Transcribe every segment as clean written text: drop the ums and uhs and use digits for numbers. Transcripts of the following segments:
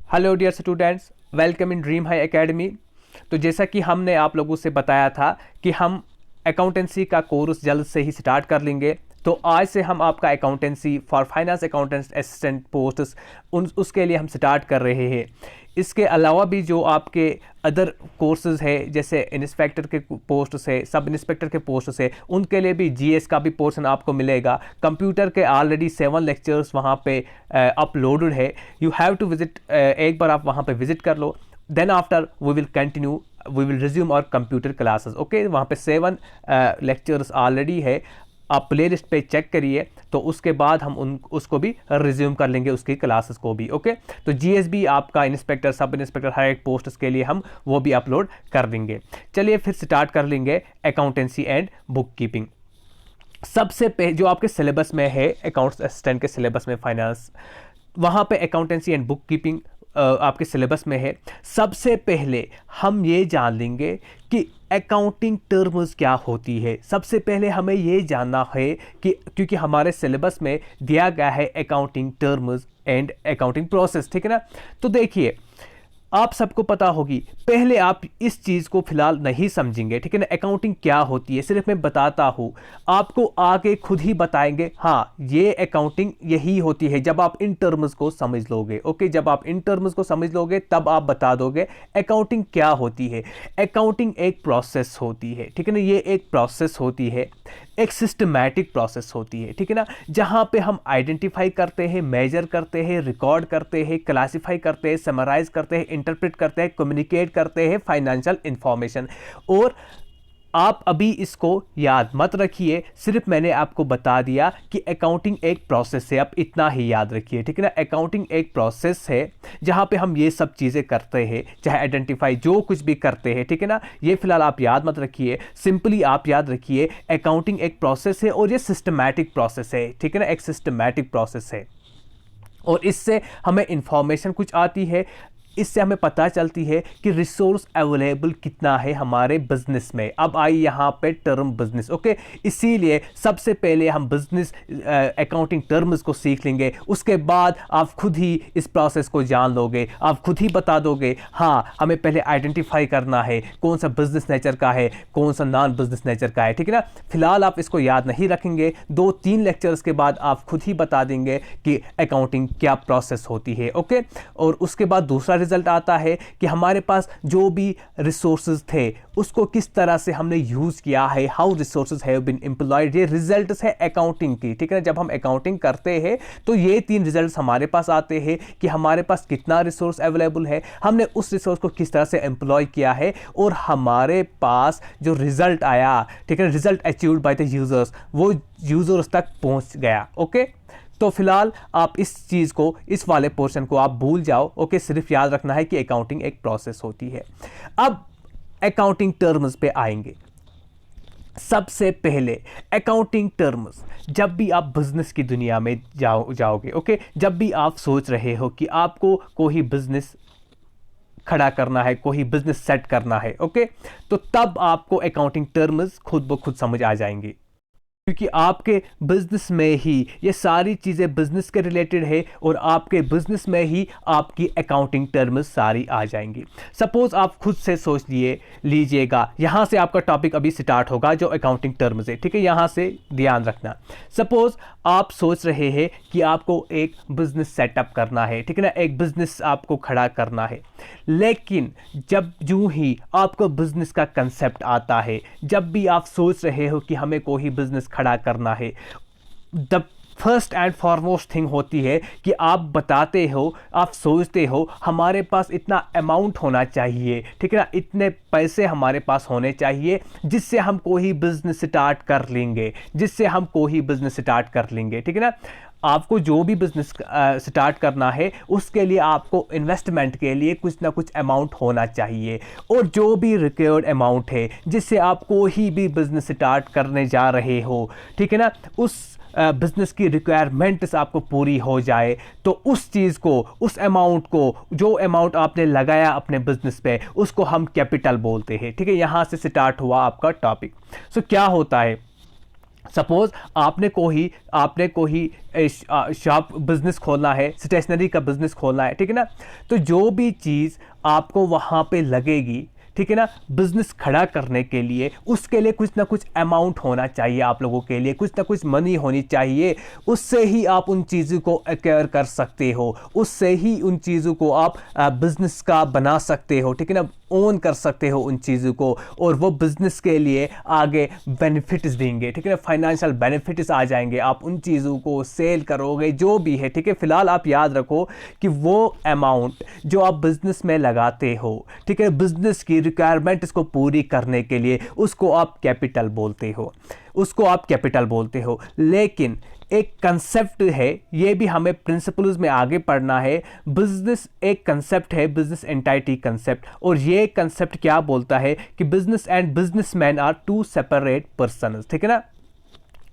Hello dear students, welcome in Dream High Academy. तो जैसा कि हमने आप लोगों से बताया था कि हम अकाउंटेंसी का कोर्स जल्द से ही स्टार्ट कर लेंगे। तो आज से हम आपका accountancy for finance accountant assistant post उसके लिए हम स्टार्ट कर रहे हैं। इसके अलावा भी जो आपके अदर कोर्सेज है, जैसे इंस्पेक्टर के पोस्ट है, सब इंस्पेक्टर के पोस्ट है, उनके लिए भी जीएस का भी पोर्शन आपको मिलेगा। कंप्यूटर के ऑलरेडी 7 लेक्चर्स वहाँ पे अपलोडेड है। यू हैव टू विजिट, एक बार आप वहाँ पे विजिट कर लो। Then after we will resume और कंप्यूटर क्लासेस। ओके, वहाँ पे 7 लेक्चर्स ऑलरेडी है। आप प्ले लिस्ट पे चेक करिए, तो उसके बाद हम उसको भी रिज्यूम कर लेंगे, उसकी क्लासेस को भी। ओके, तो जीएसबी आपका इंस्पेक्टर, सब इंस्पेक्टर, हर एक पोस्ट के लिए हम वो भी अपलोड कर देंगे। चलिए फिर स्टार्ट कर लेंगे अकाउंटेंसी एंड बुक कीपिंग। सबसे पहले जो आपके सिलेबस में है, अकाउंट्स असिस्टेंट के सिलेबस में फाइनेंस, वहाँ पे अकाउंटेंसी एंड बुक कीपिंग आपके सिलेबस में है। सबसे पहले हम ये जान लेंगे कि अकाउंटिंग टर्म्स क्या होती है। सबसे पहले हमें ये जानना है कि क्योंकि हमारे सिलेबस में दिया गया है accounting terms and accounting process, ठीक है ना। तो देखिए, आप सबको पता होगी, पहले आप इस चीज़ को फिलहाल नहीं समझेंगे, ठीक है ना। अकाउंटिंग क्या होती है सिर्फ मैं बताता हूँ, आपको आगे खुद ही बताएंगे। हाँ, ये अकाउंटिंग यही होती है जब आप इन टर्म्स को समझ लोगे। ओके, जब आप इन टर्म्स को समझ लोगे तब आप बता दोगे अकाउंटिंग क्या होती है। अकाउंटिंग एक प्रोसेस होती है, ठीक है ना। ये एक प्रोसेस होती है, एक सिस्टमैटिक प्रोसेस होती है, ठीक है ना, जहाँ पे हम आइडेंटिफाई करते हैं, मेजर करते हैं, रिकॉर्ड करते हैं, क्लासिफाई करते हैं, समराइज करते हैं, इंटरप्रेट करते हैं, कम्युनिकेट करते हैं फाइनेंशियल इंफॉर्मेशन। और आप अभी इसको याद मत रखिए, सिर्फ मैंने आपको बता दिया कि अकाउंटिंग एक प्रोसेस है, आप इतना ही याद रखिए, ठीक है ना। अकाउंटिंग एक प्रोसेस है जहाँ पे हम ये सब चीज़ें करते हैं, चाहे आइडेंटिफाई जो कुछ भी करते हैं, ठीक है ना। ये फिलहाल आप याद मत रखिए, सिंपली आप याद रखिए अकाउंटिंग एक प्रोसेस है और ये सिस्टमैटिक प्रोसेस है, ठीक है ना। एक सिस्टमैटिक प्रोसेस है और इससे हमें इंफॉर्मेशन कुछ आती है, इससे हमें पता चलती है कि रिसोर्स अवेलेबल कितना है हमारे बिजनेस में। अब आई यहाँ पे टर्म बिजनेस। ओके, इसीलिए सबसे पहले हम बिजनेस अकाउंटिंग टर्म्स को सीख लेंगे, उसके बाद आप खुद ही इस प्रोसेस को जान लोगे, आप खुद ही बता दोगे हाँ हमें पहले आइडेंटिफाई करना है कौन सा बिजनेस नेचर का है, कौन सा नॉन बिजनेस नेचर का है, ठीक है ना। फिलहाल आप इसको याद नहीं रखेंगे, 2-3 लेक्चर्स के बाद आप खुद ही बता देंगे कि अकाउंटिंग क्या प्रोसेस होती है। ओके, और उसके बाद दूसरा रिजल्ट आता है कि हमारे पास जो भी रिसोर्सेज थे उसको किस तरह से हमने यूज किया है, how resources have been employed. ये रिजल्ट्स है अकाउंटिंग की, ठीक है। जब हम अकाउंटिंग करते हैं तो ये 3 रिजल्ट्स हमारे पास आते हैं कि हमारे पास कितना रिसोर्स अवेलेबल है, हमने उस रिसोर्स को किस तरह से एम्प्लॉय किया है और हमारे पास जो रिजल्ट आया, ठीक है, result achieved by the users, वो यूजर्स तक पहुंच गया। ओके, तो फिलहाल आप इस चीज़ को, इस वाले पोर्शन को आप भूल जाओ। ओके, सिर्फ याद रखना है कि अकाउंटिंग एक प्रोसेस होती है। अब अकाउंटिंग टर्म्स पे आएंगे। सबसे पहले अकाउंटिंग टर्म्स, जब भी आप बिजनेस की दुनिया में जाओगे, ओके, जब भी आप सोच रहे हो कि आपको कोई बिजनेस खड़ा करना है, कोई बिजनेस सेट करना है, ओके, तो तब आपको अकाउंटिंग टर्म्स खुद ब खुद समझ आ जाएंगी, क्योंकि आपके बिजनेस में ही ये सारी चीज़ें बिजनेस के रिलेटेड है और आपके बिजनेस में ही आपकी अकाउंटिंग टर्म्स सारी आ जाएंगी। सपोज आप खुद से सोच लीजिएगा, यहाँ से आपका टॉपिक अभी स्टार्ट होगा जो अकाउंटिंग टर्म्स है, ठीक है, यहाँ से ध्यान रखना। सपोज आप सोच रहे हैं कि आपको एक बिजनेस सेटअप करना है, ठीक है ना, एक बिजनेस आपको खड़ा करना है, लेकिन जब यूं ही आपको बिजनेस का कंसेप्ट आता है, जब भी आप सोच रहे हो कि हमें कोई बिजनेस खड़ा करना है, the first and foremost thing होती है कि आप बताते हो, आप सोचते हो हमारे पास इतना अमाउंट होना चाहिए, ठीक है ना, इतने पैसे हमारे पास होने चाहिए जिससे हम कोई बिजनेस स्टार्ट कर लेंगे, जिससे हम कोई बिजनेस स्टार्ट कर लेंगे, ठीक है ना। आपको जो भी बिजनेस स्टार्ट करना है उसके लिए आपको इन्वेस्टमेंट के लिए कुछ ना कुछ अमाउंट होना चाहिए, और जो भी रिक्वायर्ड अमाउंट है जिससे आप कोई भी बिजनेस स्टार्ट करने जा रहे हो, ठीक है ना, उस बिजनेस की रिक्वायरमेंट्स आपको पूरी हो जाए, तो उस चीज़ को, उस अमाउंट को, जो अमाउंट आपने लगाया अपने बिजनेस पे, उसको हम कैपिटल बोलते हैं, ठीक है। यहाँ से स्टार्ट हुआ आपका टॉपिक। सो क्या होता है, सपोज आपने कोई शॉप बिजनेस खोलना है, स्टेशनरी का बिजनेस खोलना है, ठीक है ना। तो जो भी चीज़ आपको वहाँ पे लगेगी, ठीक है ना, बिजनेस खड़ा करने के लिए, उसके लिए कुछ ना कुछ अमाउंट होना चाहिए, आप लोगों के लिए कुछ ना कुछ मनी होनी चाहिए। उससे ही आप उन चीज़ों को एक्वायर कर सकते हो, उससे ही उन चीज़ों को आप बिजनेस का बना सकते हो, ठीक है ना, ओन कर सकते हो उन चीज़ों को, और वो बिजनेस के लिए आगे बेनिफिट्स देंगे, ठीक है ना, फाइनेंशियल बेनिफिट्स आ जाएंगे। आप उन चीज़ों को सेल करोगे जो भी है, ठीक है। फिलहाल आप याद रखो कि वो अमाउंट जो आप बिजनेस में लगाते हो, ठीक है, बिजनेस की रिक्वायरमेंट्स को पूरी करने के लिए, उसको आप कैपिटल बोलते हो, उसको आप कैपिटल बोलते हो। लेकिन एक कंसेप्ट है, ये भी हमें प्रिंसिपल्स में आगे पढ़ना है। बिजनेस एक कंसेप्ट है, बिजनेस एंटाइटी कंसेप्ट, और ये कंसेप्ट क्या बोलता है कि business and businessman are two separate persons, ठीक है ना।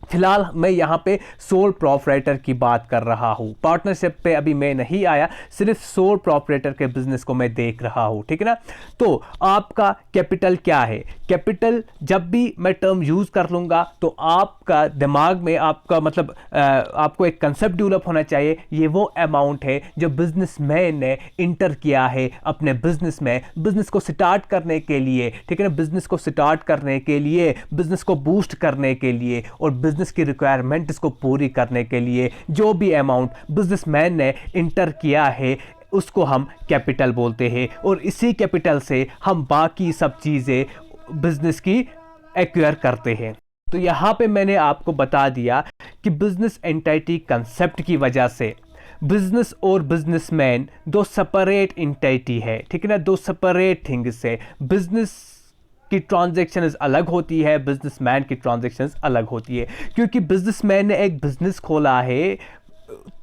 फिलहाल मैं यहाँ पे सोल प्रोप्राइटर की बात कर रहा हूँ, पार्टनरशिप पे अभी मैं नहीं आया, सिर्फ सोल प्रोप्राइटर के बिजनेस को मैं देख रहा हूँ, ठीक है ना। तो आपका कैपिटल क्या है? कैपिटल जब भी मैं टर्म यूज़ कर लूँगा तो आपका दिमाग में आपका मतलब आपको एक कंसेप्ट डेवलप होना चाहिए। ये वो अमाउंट है जो बिजनेसमैन ने इंटर किया है अपने बिजनेस में, बिजनेस को स्टार्ट करने के लिए, ठीक है ना, बिजनेस को स्टार्ट करने के लिए, बिजनेस को बूस्ट करने के लिए और बिजनेस की रिक्वायरमेंट्स को पूरी करने के लिए जो भी अमाउंट बिजनेसमैन ने इंटर किया है, उसको हम कैपिटल बोलते हैं। और इसी कैपिटल से हम बाकी सब चीज़ें बिजनेस की एक्वायर करते हैं। तो यहाँ पे मैंने आपको बता दिया कि बिजनेस एंटिटी कंसेप्ट की वजह से बिजनेस और बिजनेसमैन दो सेपरेट एंटिटी है, ठीक है ना, दो सेपरेट थिंग्स है। बिजनेस की ट्रांजैक्शंस अलग होती है, बिजनेसमैन की ट्रांजैक्शंस अलग होती है। क्योंकि बिजनेसमैन ने एक बिजनेस खोला है,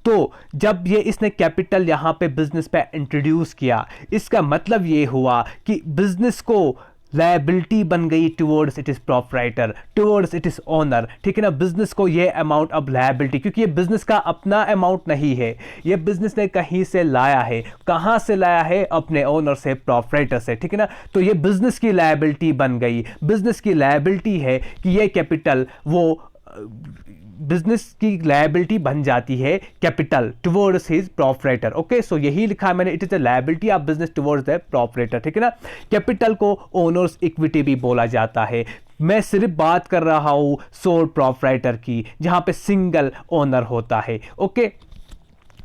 तो जब ये इसने कैपिटल यहाँ पे बिजनेस पे इंट्रोड्यूस किया, इसका मतलब ये हुआ कि बिजनेस को लायबिलिटी बन गई towards it is proprietor, towards it is owner, ठीक है ना। बिजनेस को ये अमाउंट अब लायबिलिटी, क्योंकि ये बिजनेस का अपना अमाउंट नहीं है, ये बिजनेस ने कहीं से लाया है। कहाँ से लाया है? अपने ओनर से, प्रोप्राइटर से, ठीक है ना। तो ये बिजनेस की लायबिलिटी बन गई। बिजनेस की लायबिलिटी है कि ये कैपिटल वो बिजनेस की लायबिलिटी बन जाती है capital towards his proprietor. Okay, so यही लिखा है मैंने, it is a liability of business towards the proprietor, ठीक है ना। कैपिटल को ओनर्स इक्विटी भी बोला जाता है। मैं सिर्फ बात कर रहा हूं सोल प्रोप्राइटर की, जहां पे सिंगल ओनर होता है। ओके,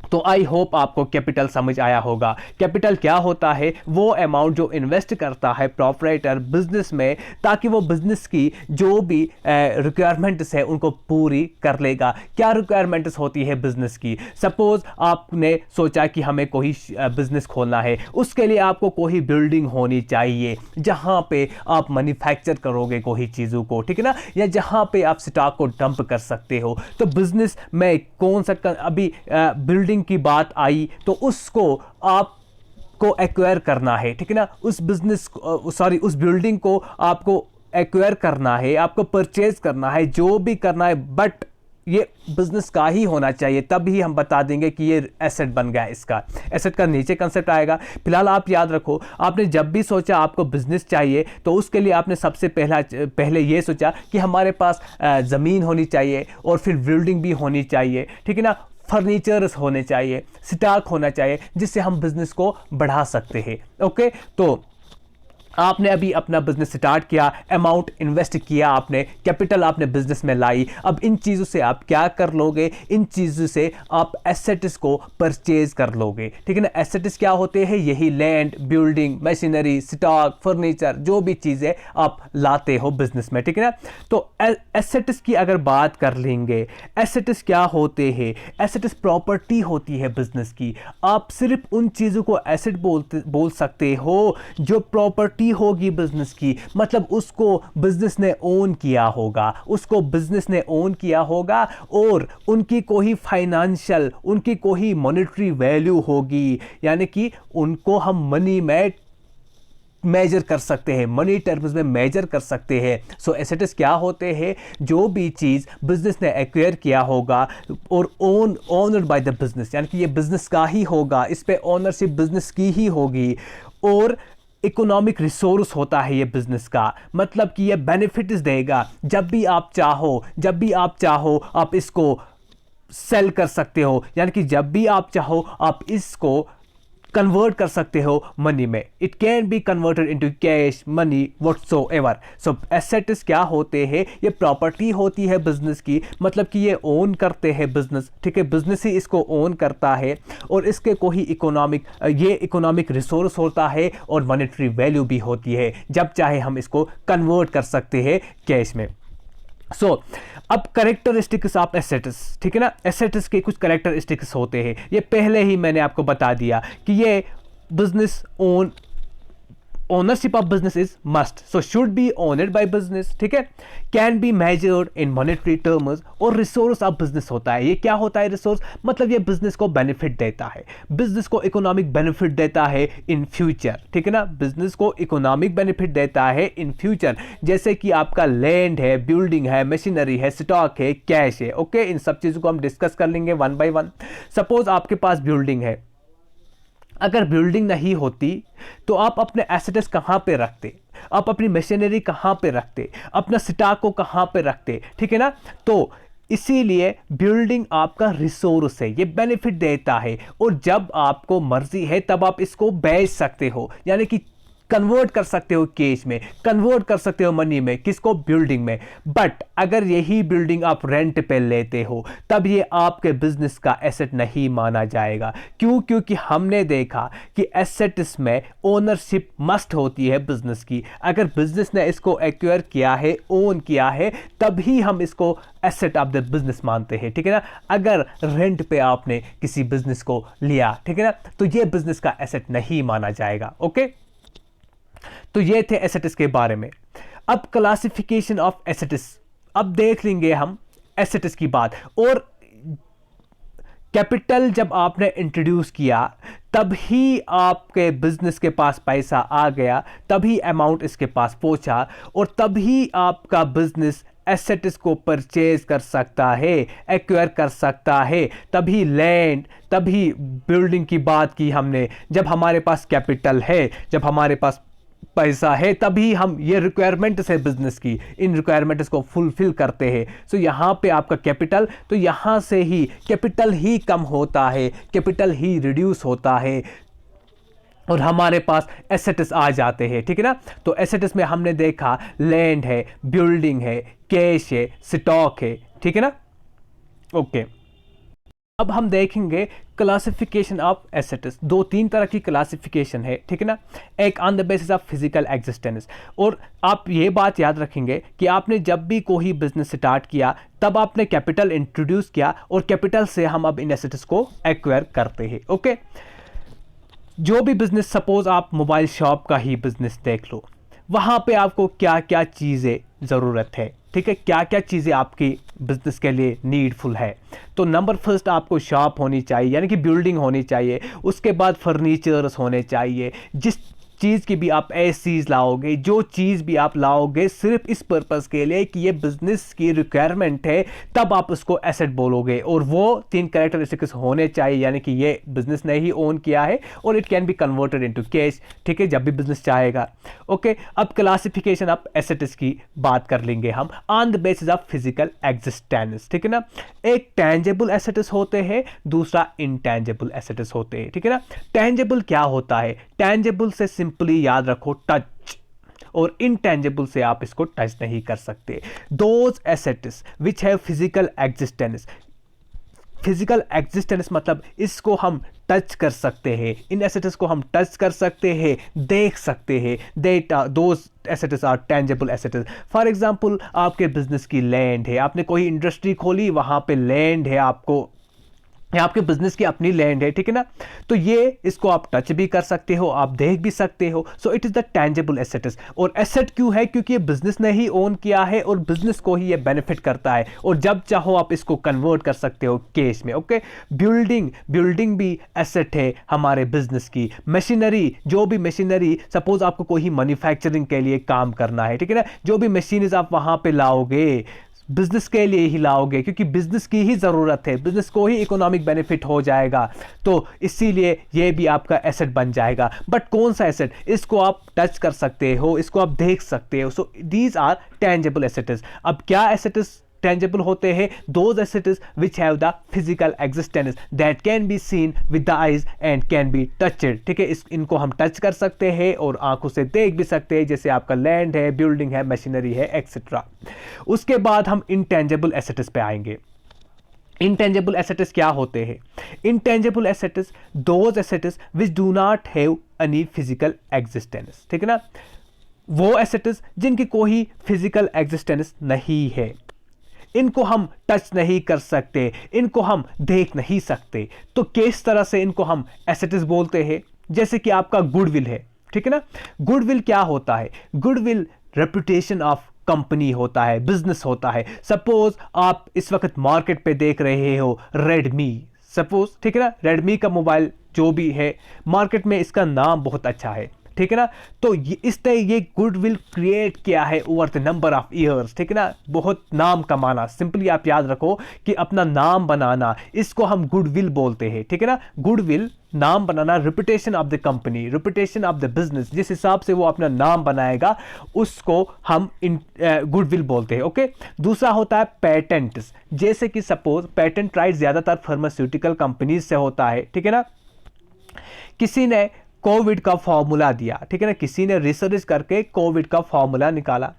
तो आई होप आपको कैपिटल समझ आया होगा। कैपिटल क्या होता है? वो अमाउंट जो इन्वेस्ट करता है प्रोप्राइटर बिजनेस में, ताकि वो बिजनेस की जो भी रिक्वायरमेंट्स है उनको पूरी कर लेगा। क्या रिक्वायरमेंट्स होती है बिजनेस की? सपोज आपने सोचा कि हमें कोई बिजनेस खोलना है, उसके लिए आपको कोई बिल्डिंग होनी चाहिए जहां पे आप मैन्युफैक्चर करोगे कोई चीज़ों को, ठीक है ना, या जहां पे आप स्टॉक को डंप कर सकते हो। तो बिजनेस में कौन सा अभी बिल्डिंग की बात आई, तो उसको आपको एक्वायर करना है, ठीक है ना। उस बिजनेस उस बिल्डिंग को आपको एक्वायर करना है, आपको परचेज करना है, जो भी करना है, बट ये बिजनेस का ही होना चाहिए, तभी हम बता देंगे कि ये एसेट बन गया। इसका एसेट का नीचे कंसेप्ट आएगा। फिलहाल आप याद रखो, आपने जब भी सोचा आपको बिजनेस चाहिए, तो उसके लिए आपने सबसे पहले ये सोचा कि हमारे पास ज़मीन होनी चाहिए और फिर बिल्डिंग भी होनी चाहिए, ठीक है ना, फर्नीचर्स होने चाहिए, स्टॉक होना चाहिए, जिससे हम बिजनेस को बढ़ा सकते हैं। ओके, तो आपने अभी अपना बिजनेस स्टार्ट किया, अमाउंट इन्वेस्ट किया, आपने कैपिटल आपने बिजनेस में लाई। अब इन चीज़ों से आप क्या कर लोगे? इन चीज़ों से आप एसेट्स को परचेज कर लोगे, ठीक है ना। एसेट्स क्या होते हैं? यही land, building, machinery, stock, furniture, जो भी चीज़ें आप लाते हो बिजनेस में, ठीक है ना। तो एसेट्स की अगर बात कर लेंगे, एसेट्स क्या होते हैं? एसेट्स प्रॉपर्टी होती है बिजनेस की। आप सिर्फ उन चीज़ों को एसेट बोल सकते हो जो प्रॉपर्टी होगी बिजनेस की, मतलब उसको बिजनेस ने ओन किया होगा, उसको बिजनेस ने ओन किया होगा, और उनकी कोई फाइनेंशियल, उनकी कोई मॉनेटरी वैल्यू होगी, यानी कि उनको हम मनी में मेजर कर सकते हैं, मनी टर्म्स में मेजर कर सकते हैं। सो एसेट्स क्या होते हैं? जो भी चीज़ बिजनेस ने एक्वायर किया होगा और ओनर्ड बाय द बिजनेस, यानी कि ये बिजनेस का ही होगा, इस पे ओनरशिप बिजनेस की ही होगी, और इकोनॉमिक रिसोर्स होता है ये बिजनेस का, मतलब कि ये बेनिफिट्स देगा। जब भी आप चाहो आप इसको सेल कर सकते हो, यानी कि जब भी आप चाहो आप इसको कन्वर्ट कर सकते हो मनी में। It can be converted into cash, money, whatsoever. So assets क्या होते हैं? ये प्रॉपर्टी होती है बिजनेस की, मतलब कि ये ओन करते हैं बिजनेस, ठीक है, बिजनेस ही इसको ओन करता है और इसके कोई इकोनॉमिक रिसोर्स होता है और मॉनेटरी वैल्यू भी होती है। जब चाहे हम इसको कन्वर्ट कर सकते हैं कैश में। अब करेक्टरिस्टिक्स ऑफ एसेट्स, ठीक है ना, एसेट्स के कुछ करेक्टरिस्टिक्स होते हैं। ये पहले ही मैंने आपको बता दिया कि ये business ownership of business is must, so should be owned by business, ठीक है। Can be measured in monetary terms, और रिसोर्स ऑफ बिजनेस होता है। ये क्या होता है रिसोर्स? मतलब ये बिजनेस को बेनिफिट देता है, बिजनेस को इकोनॉमिक बेनिफिट देता है इन फ्यूचर, ठीक है ना, बिजनेस को इकोनॉमिक बेनिफिट देता है इन फ्यूचर। जैसे कि आपका लैंड है, बिल्डिंग है, मशीनरी है, स्टॉक है, कैश है। ओके, इन सब चीज़ों को हम डिस्कस कर लेंगे वन बाय वन। सपोज आपके पास बिल्डिंग है, अगर बिल्डिंग नहीं होती तो आप अपने एसेट्स कहाँ पे रखते, आप अपनी मशीनरी कहाँ पे रखते, अपना स्टॉक को कहाँ पे रखते, ठीक है ना। तो इसीलिए बिल्डिंग आपका रिसोर्स है, ये बेनिफिट देता है, और जब आपको मर्जी है तब आप इसको बेच सकते हो, यानी कि कन्वर्ट कर सकते हो कैश में, कन्वर्ट कर सकते हो मनी में, किसको? बिल्डिंग में। बट अगर यही बिल्डिंग आप रेंट पे लेते हो तब ये आपके बिजनेस का एसेट नहीं माना जाएगा। क्यों? क्योंकि हमने देखा कि एसेट्स में ओनरशिप मस्ट होती है बिजनेस की। अगर बिजनेस ने इसको एक्वायर किया है, ओन किया है, तभी हम इसको एसेट ऑफ द बिजनेस मानते हैं, ठीक है ना। अगर रेंट पे आपने किसी बिजनेस को लिया, ठीक है ना, तो ये बिजनेस का एसेट नहीं माना जाएगा। ओके, तो ये थे एसेट्स के बारे में। अब क्लासिफिकेशन ऑफ एसेट्स, अब देख लेंगे हम एसेट्स की बात। और कैपिटल जब आपने इंट्रोड्यूस किया तब ही आपके बिजनेस के पास पैसा आ गया, तभी अमाउंट इसके पास पहुंचा, और तभी आपका बिजनेस एसेट्स को परचेज कर सकता है, एक्वायर कर सकता है। तभी लैंड, तभी बिल्डिंग की बात की हमने। जब हमारे पास कैपिटल है, जब हमारे पास पैसा है, तभी हम ये रिक्वायरमेंट्स है बिजनेस की, इन रिक्वायरमेंट्स को फुलफिल करते हैं। सो यहाँ पे आपका कैपिटल, तो यहाँ से ही कैपिटल ही कम होता है, कैपिटल ही रिड्यूस होता है, और हमारे पास एसेट्स आ जाते हैं, ठीक है ना। तो एसेट्स में हमने देखा लैंड है, बिल्डिंग है, कैश है, स्टॉक है, ठीक है ना। ओके, अब हम देखेंगे क्लासिफिकेशन ऑफ एसेट्स। दो तीन तरह की क्लासिफिकेशन है, ठीक है ना। एक on the basis of physical existence, और आप ये बात याद रखेंगे कि आपने जब भी कोई बिजनेस स्टार्ट किया तब आपने कैपिटल इंट्रोड्यूस किया, और कैपिटल से हम अब इन एसेट्स को एक्वायर करते हैं। ओके, जो भी बिजनेस, सपोज आप मोबाइल शॉप का ही बिजनेस देख लो, वहाँ पे आपको क्या क्या चीज़ें ज़रूरत है, ठीक है, क्या क्या चीज़ें आपकी बिजनेस के लिए नीडफुल है। तो नंबर फर्स्ट आपको शॉप होनी चाहिए, यानी कि बिल्डिंग होनी चाहिए। उसके बाद फर्नीचर्स होने चाहिए। जिस चीज़ की भी आप एसीज लाओगे, जो चीज़ भी आप लाओगे सिर्फ इस पर्पज़ के लिए कि ये बिजनेस की रिक्वायरमेंट है, तब आप उसको एसेट बोलोगे। और वो तीन कैरेक्टरिस्टिक्स होने चाहिए, यानी कि ये बिजनेस ने ही ओन किया है, और it can be converted into cash, ठीक है, जब भी बिजनेस चाहेगा। ओके, अब क्लासिफिकेशन ऑफ एसेट्स की बात कर लेंगे हम on the basis of physical existence, ठीक है ना। एक टेंजेबल एसेट्स होते हैं, दूसरा इनटेंजेबल एसेट्स होते हैं, ठीक है ना। टेंजेबल क्या होता है? टेंजेबल से सिंपली याद रखो टच, और इनटेंजेबल से आप इसको टच नहीं कर सकते। Those assets which have physical existence, physical existence मतलब इसको हम टच कर सकते हैं, इन एसेट्स को हम टच कर सकते हैं, देख सकते हैं। Those assets are tangible assets. For example, आपके बिजनेस की लैंड है, आपने कोई इंडस्ट्री खोली, वहां पे लैंड है, आपके बिजनेस की अपनी लैंड है, ठीक है ना। तो ये इसको आप टच भी कर सकते हो, आप देख भी सकते हो। So it is the tangible assets. और एसेट क्यों है? क्योंकि ये बिजनेस ने ही ओन किया है, और बिजनेस को ही ये बेनिफिट करता है, और जब चाहो आप इसको कन्वर्ट कर सकते हो कैश में। ओके, बिल्डिंग भी एसेट है हमारे बिजनेस की। मशीनरी, जो भी मशीनरी, सपोज आपको कोई मैन्युफैक्चरिंग के लिए काम करना है, ठीक है ना, जो भी मशीनरीज आप वहां पे लाओगे, बिजनेस के लिए ही लाओगे, क्योंकि बिजनेस की ही ज़रूरत है, बिजनेस को ही इकोनॉमिक बेनिफिट हो जाएगा, तो इसीलिए ये भी आपका एसेट बन जाएगा। बट कौन सा एसेट? इसको आप टच कर सकते हो, इसको आप देख सकते हो। So these are tangible assets. अब क्या एसेट्स tangible होते हैं? those assets which have the physical existence that can be seen with the eyes and can be touched। ठीक है, इनको हम टच कर सकते हैं और आंखों से देख भी सकते हैं, जैसे आपका लैंड है, बिल्डिंग है, मशीनरी है, एक्सेट्रा। उसके बाद हम इंटेंजिबल एसेट्स पे आएंगे। इंटेंजिबल एसेट्स क्या होते हैं? Intangible assets those assets which do not have any physical existence. ठीक है ना, वो एसेट्स जिनकी कोई फिजिकल एग्जिस्टेंस नहीं है, इनको हम टच नहीं कर सकते, इनको हम देख नहीं सकते। तो किस तरह से इनको हम एसेट्स बोलते हैं? जैसे कि आपका गुडविल है, ठीक है ना। गुडविल क्या होता है? गुडविल रेपुटेशन ऑफ कंपनी होता है, बिजनेस होता है। सपोज आप इस वक्त मार्केट पे देख रहे हो रेडमी, सपोज, ठीक है ना, रेडमी का मोबाइल जो भी है मार्केट में, इसका नाम बहुत अच्छा है, ठीक है ना। तो इसने ये गुडविल क्रिएट किया है over the number of years, ठीक है ना, बहुत नाम कमाना। सिंपली आप याद रखो कि अपना नाम बनाना, इसको हम गुडविल बोलते हैं, ठीक है ना। गुडविल नाम बनाना, reputation of the company, reputation of the business, जिस हिसाब से वो अपना नाम बनाएगा उसको हम गुडविल बोलते हैं। ओके, दूसरा होता है पेटेंट्स। जैसे कि सपोज पेटेंट राइट ज्यादातर फार्मास्यूटिकल कंपनीज से होता है, ठीक है ना। किसी ने कोविड का फॉर्मूला दिया, ठीक है ना, किसी ने रिसर्च करके कोविड का फॉर्मूला निकाला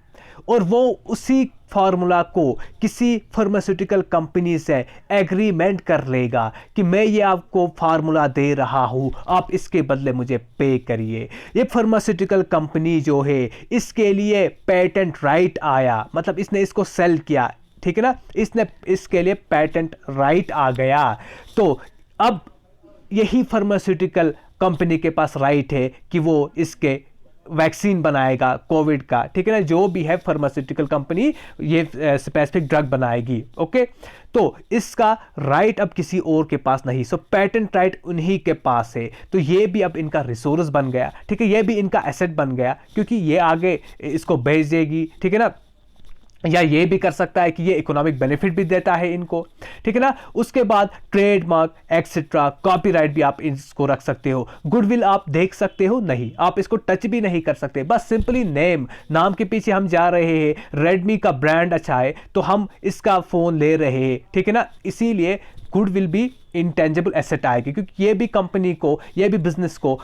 और वो उसी फार्मूला को किसी फार्मास्यूटिकल कंपनी से एग्रीमेंट कर लेगा कि मैं ये आपको फार्मूला दे रहा हूँ, आप इसके बदले मुझे पे करिए। ये फार्मास्यूटिकल कंपनी जो है इसके लिए पेटेंट राइट आया, मतलब इसने इसको सेल किया, ठीक है ना, इसने इसके लिए पेटेंट राइट आ गया। तो अब यही फार्मास्यूटिकल कंपनी के पास राइट है कि वो इसके वैक्सीन बनाएगा कोविड का, ठीक है ना, जो भी है फार्मास्यूटिकल कंपनी ये स्पेसिफिक ड्रग बनाएगी। ओके, तो इसका राइट अब किसी और के पास नहीं, सो पेटेंट राइट उन्हीं के पास है। तो ये भी अब इनका रिसोर्स बन गया, ठीक है, ये भी इनका एसेट बन गया, क्योंकि ये आगे इसको बेच देगी, ठीक है ना, या ये भी कर सकता है कि ये इकोनॉमिक बेनिफिट भी देता है इनको, ठीक है ना। उसके बाद ट्रेडमार्क एक्सेट्रा, कॉपीराइट भी आप इसको रख सकते हो। गुडविल आप देख सकते हो नहीं, आप इसको टच भी नहीं कर सकते, बस सिंपली नाम के पीछे हम जा रहे हैं। रेडमी का ब्रांड अच्छा है तो हम इसका फोन ले रहे हैं, ठीक है ना, इसीलिए गुडविल भी इंटेंजिबल एसेट आएगी, क्योंकि ये भी कंपनी को, ये भी बिजनेस को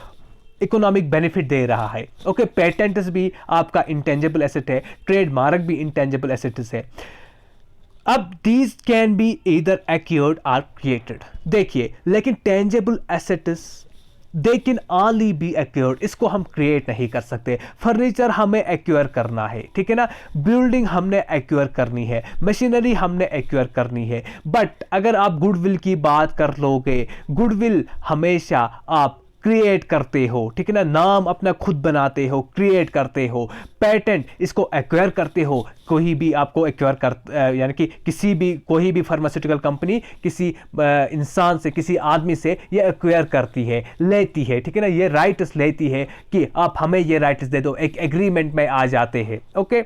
इकोनॉमिक बेनिफिट दे रहा है। ओके, पेटेंट्स भी आपका इंटेंजिबल एसेट है, ट्रेडमार्क भी इंटेंजिबल एसेट्स है। अब these can be either acquired और क्रिएटेड। देखिए, लेकिन tangible assets they can only B acquired, इसको हम क्रिएट नहीं कर सकते। फर्नीचर हमें एक्वायर करना है, ठीक है ना, बिल्डिंग हमने एक्वायर करनी है, मशीनरी हमने एक्वायर करनी है। बट अगर आप गुडविल की बात कर लोगे, गुडविल हमेशा आप क्रिएट करते हो, ठीक है ना, नाम अपना खुद बनाते हो, क्रिएट करते हो। पेटेंट इसको एक्वायर करते हो, कोई भी आपको एक्वायर कर, यानी कि कोई भी फार्मास्यूटिकल कंपनी किसी इंसान से, किसी आदमी से ये एक्वायर करती है, लेती है, ठीक है ना, ये राइट्स लेती है कि आप हमें ये राइट्स दे दो, एक एग्रीमेंट में आ जाते हैं। ओके,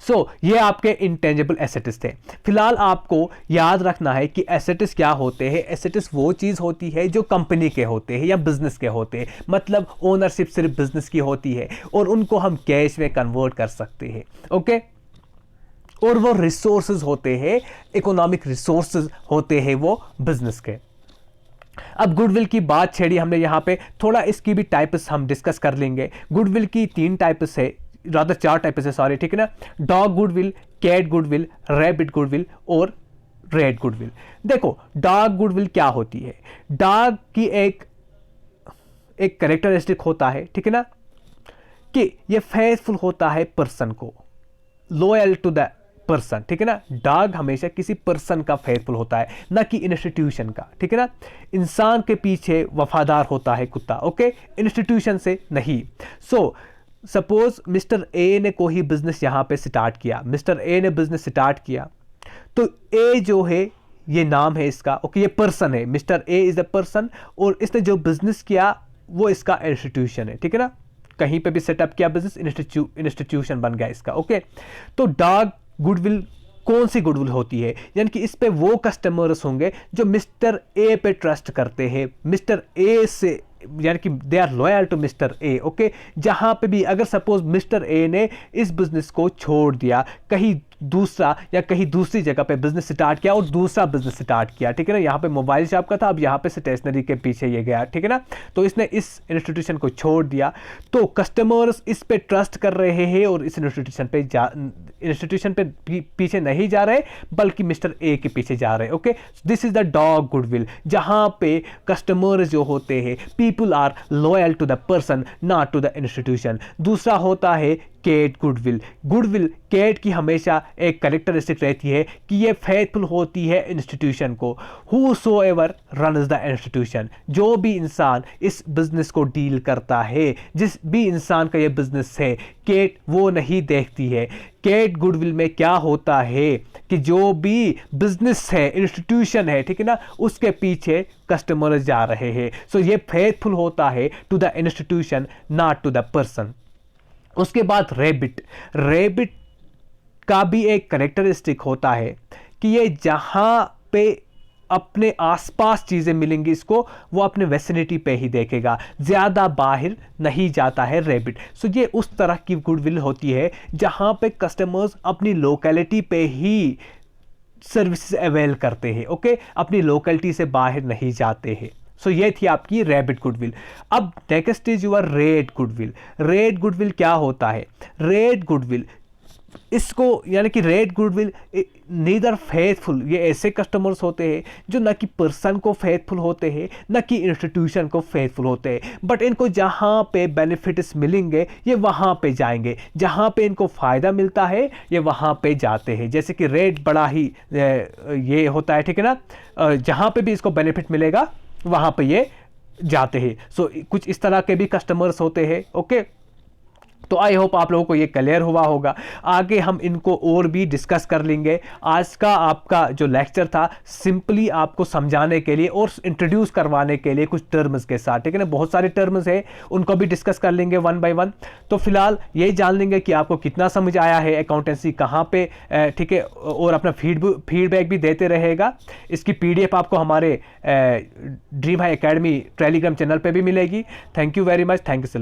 सो ये आपके इंटेंजिबल एसेट्स थे। फिलहाल आपको याद रखना है कि एसेट्स क्या होते हैं। एसेट्स वो चीज़ होती है जो कंपनी के होते हैं या बिजनेस के होते हैं, मतलब ओनरशिप सिर्फ बिजनेस की होती है और उनको हम कैश में कन्वर्ट कर सकते हैं। ओके, और वो रिसोर्सेज होते हैं, इकोनॉमिक रिसोर्सेज होते हैं वो बिजनेस के। अब गुडविल की बात छेड़ी हमने यहाँ पे, थोड़ा इसकी भी टाइप्स हम डिस्कस कर लेंगे। गुडविल की 3 टाइप्स है, रादर 4 टाइप्स है, सॉरी, ठीक है ना। Dog goodwill, cat goodwill, rabbit goodwill और रेड गुडविल। देखो, डॉग गुडविल क्या होती है? डॉग की एक कैरेक्टरिस्टिक होता है, ठीक है ना, कि ये फेथफुल होता है पर्सन को, लॉयल टू द पर्सन, ठीक है ना। डॉग हमेशा किसी पर्सन का फेथफुल होता है, ना कि इंस्टीट्यूशन का, ठीक है ना। इंसान के पीछे वफादार होता है कुत्ता, ओके, इंस्टीट्यूशन से नहीं। सो सपोज मिस्टर ए ने कोई बिजनेस यहाँ पे स्टार्ट किया, मिस्टर ए ने बिजनेस स्टार्ट किया, तो ए जो है ये नाम है इसका, ओके, ये पर्सन है, mister A is the person, और इसने जो बिजनेस किया वो इसका इंस्टीट्यूशन है, ठीक है ना। कहीं पे भी सेटअप किया बिजनेस, इंस्टीट्यूशन बन गया इसका। ओके, तो डॉग गुडविल कौन सी गुडविल होती है, यानी कि इस पे वो कस्टमर्स होंगे जो मिस्टर ए पे ट्रस्ट करते हैं, मिस्टर ए से, यानी कि they are loyal to mister A. Okay, जहां पे भी अगर सपोज मिस्टर ए ने इस बिजनेस को छोड़ दिया, कहीं दूसरा या कहीं दूसरी जगह पे बिजनेस स्टार्ट किया और दूसरा बिजनेस स्टार्ट किया, ठीक है ना, यहाँ पे मोबाइल शॉप का था, अब यहाँ पे स्टेशनरी के पीछे ये गया, ठीक है ना, तो इसने इस इंस्टीट्यूशन को छोड़ दिया, तो कस्टमर्स इस पे ट्रस्ट कर रहे हैं और इस इंस्टीट्यूशन पे पीछे नहीं जा रहे बल्कि मिस्टर ए के पीछे जा रहे हैं। Okay, this is the dog goodwill, जहां पे कस्टमर्स जो होते हैं, people are loyal to the person not to the institution. दूसरा होता है कैट गुडविल। गुडविल कैट की हमेशा एक कैरेक्टरिस्टिक रहती है कि ये फेथफुल होती है इंस्टीट्यूशन को। हूसोएवर रन्स द इंस्टीट्यूशन, जो भी इंसान इस बिजनेस को डील करता है, जिस भी इंसान का ये बिजनेस है, कैट वो नहीं देखती है। कैट गुडविल में क्या होता है कि जो भी बिजनेस है, इंस्टीट्यूशन है, ठीक है ना, उसके पीछे कस्टमर जा रहे हैं। सो ये फेथफुल होता है to the institution not to the person. उसके बाद रेबिट का भी एक कैरेक्टरिस्टिक होता है कि ये जहां पे अपने आसपास चीज़ें मिलेंगी इसको, वो अपने वेसिनिटी पे ही देखेगा, ज़्यादा बाहर नहीं जाता है रेबिट। सो ये उस तरह की गुडविल होती है जहां पे कस्टमर्स अपनी लोकेलिटी पे ही सर्विसेज अवेल करते हैं। ओके, अपनी लोकेलिटी से बाहर नहीं जाते हैं। सो ये थी आपकी रैबिट गुडविल। अब next is your rat goodwill. Rat goodwill क्या होता है? रेड गुडविल, इसको यानी कि रेड गुडविल नीदर फेथफुल, ये ऐसे कस्टमर्स होते हैं जो न कि पर्सन को फेथफुल होते हैं न कि इंस्टीट्यूशन को फेथफुल होते हैं, बट इनको जहाँ पे बेनिफिट्स मिलेंगे ये वहाँ पे जाएंगे, जहाँ पे इनको फ़ायदा मिलता है ये वहाँ पे जाते हैं। जैसे कि रेड बड़ा ही ये होता है, ठीक है ना, जहाँ पे भी इसको बेनिफिट मिलेगा वहाँ पे ये जाते हैं। सो कुछ इस तरह के भी कस्टमर्स होते हैं। ओके, तो आई होप आप लोगों को ये क्लियर हुआ होगा। आगे हम इनको और भी डिस्कस कर लेंगे। आज का आपका जो लेक्चर था सिंपली आपको समझाने के लिए और इंट्रोड्यूस करवाने के लिए कुछ टर्म्स के साथ, ठीक है ना, बहुत सारे टर्म्स हैं, उनको भी डिस्कस कर लेंगे वन बाय वन। तो फिलहाल यही जान लेंगे कि आपको कितना समझ आया है, अकाउंटेंसी कहाँ पे, ठीक है, और अपना फीडबैक भी देते रहेगा। इसकी PDF आपको हमारे dream High academy Telegram channel पर भी मिलेगी। Thank you very much, thank you so lot.